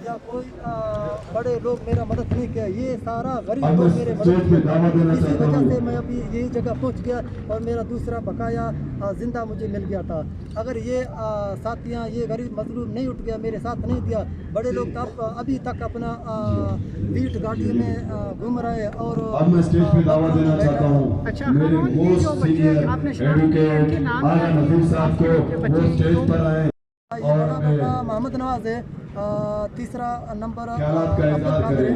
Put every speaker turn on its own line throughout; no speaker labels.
या कोई बड़े लोग मेरा मदद नहीं किया, ये सारा गरीब लोग मेरे मदद किया। इसी वजह से मैं अभी यही जगह पहुंच गया और मेरा दूसरा बकाया ज़िंदा मुझे मिल गया था। अगर ये साथियाँ, ये गरीब मजलूम नहीं उठ गया, मेरे साथ नहीं दिया, बड़े लोग तब अभी तक अपना बीट गाड़ी में घूम रहे और
अब मैं स्टेज पे दावा देना चाहता हूँ।
अच्छा,
मेरे
जो बच्चे आपने शनाख्त किए हैं, उनके नाम क्या हैं?
नजीर साहब को वो स्टेज पर आए
ये बड़ा बेटा मोहम्मद नवाज है, तीसरा नंबर
ख्यालात का इजहार करें।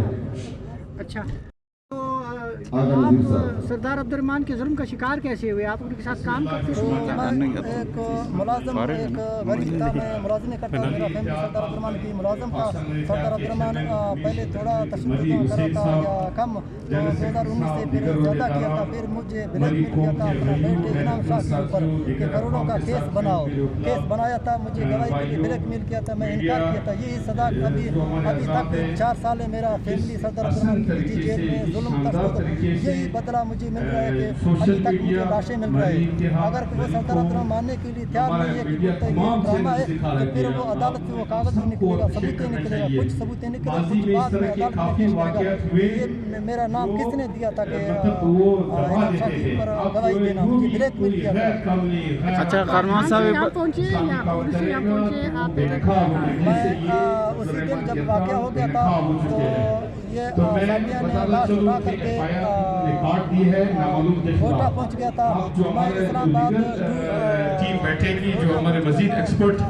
अच्छा, तो आप सरदार अब्दुर्रहमान के जुल्म का शिकार कैसे हुए? आप उनके साथ काम करते
तो
थे?
मैं एक मुलाजिम, एक गरीब था, मैं मुलाजिम करता हूँ। मेरा फैमिली सरदार अब्दुर्रहमान की मुलाजिम था। सरदार अब्दुर्रहमान पहले थोड़ा तशद्दुद कर रहा था या कम, तो 2019 से फिर ज़्यादा किया था। फिर मुझे ब्लैक मिल गया था अपना बेटे इनाम शाह के ऊपर कि करोड़ों का केस बनाओ। केस बनाया था, मुझे गवाही के लिए ब्लैक मिल किया था, मैं इनकार किया था। यही सदा अभी तक 4 साल है मेरा फैमिली सरदार अब्दुर्रहमान की जेल में जुल्म तशद्दुद, यही बदला मुझे मिल रहा है कि अभी तक मुझे लाशें मिल रही है। अगर वो सरदार अब्दुर्रहमान मानने के लिए तैयार नहीं है कि बोलते हैं ये ड्रामा है, तो फिर वो अदालत से वो कागज नहीं निकलेगा, सबूत नहीं निकलेगा, कुछ सबूत नहीं निकलेगा, कुछ बाद में अदालत में पेश करेगा ये मेरा नाम किसने दिया था कि इनाम शाह के ऊपर गवाही देना, मुझे ब्लैक मिल किया था।
अच्छा फरमान साहब
यहाँ पहुँचे या पुलिस यहाँ पहुँचे आप?
मैं उसी दिन जब वाक़या हो गया था तो ये साथिया ने लाश उठा करके कोटा पहुँच गया था। मैं इस्लामाबाद
टीम बैठेगी जो हमारे मजीद एक्सपर्ट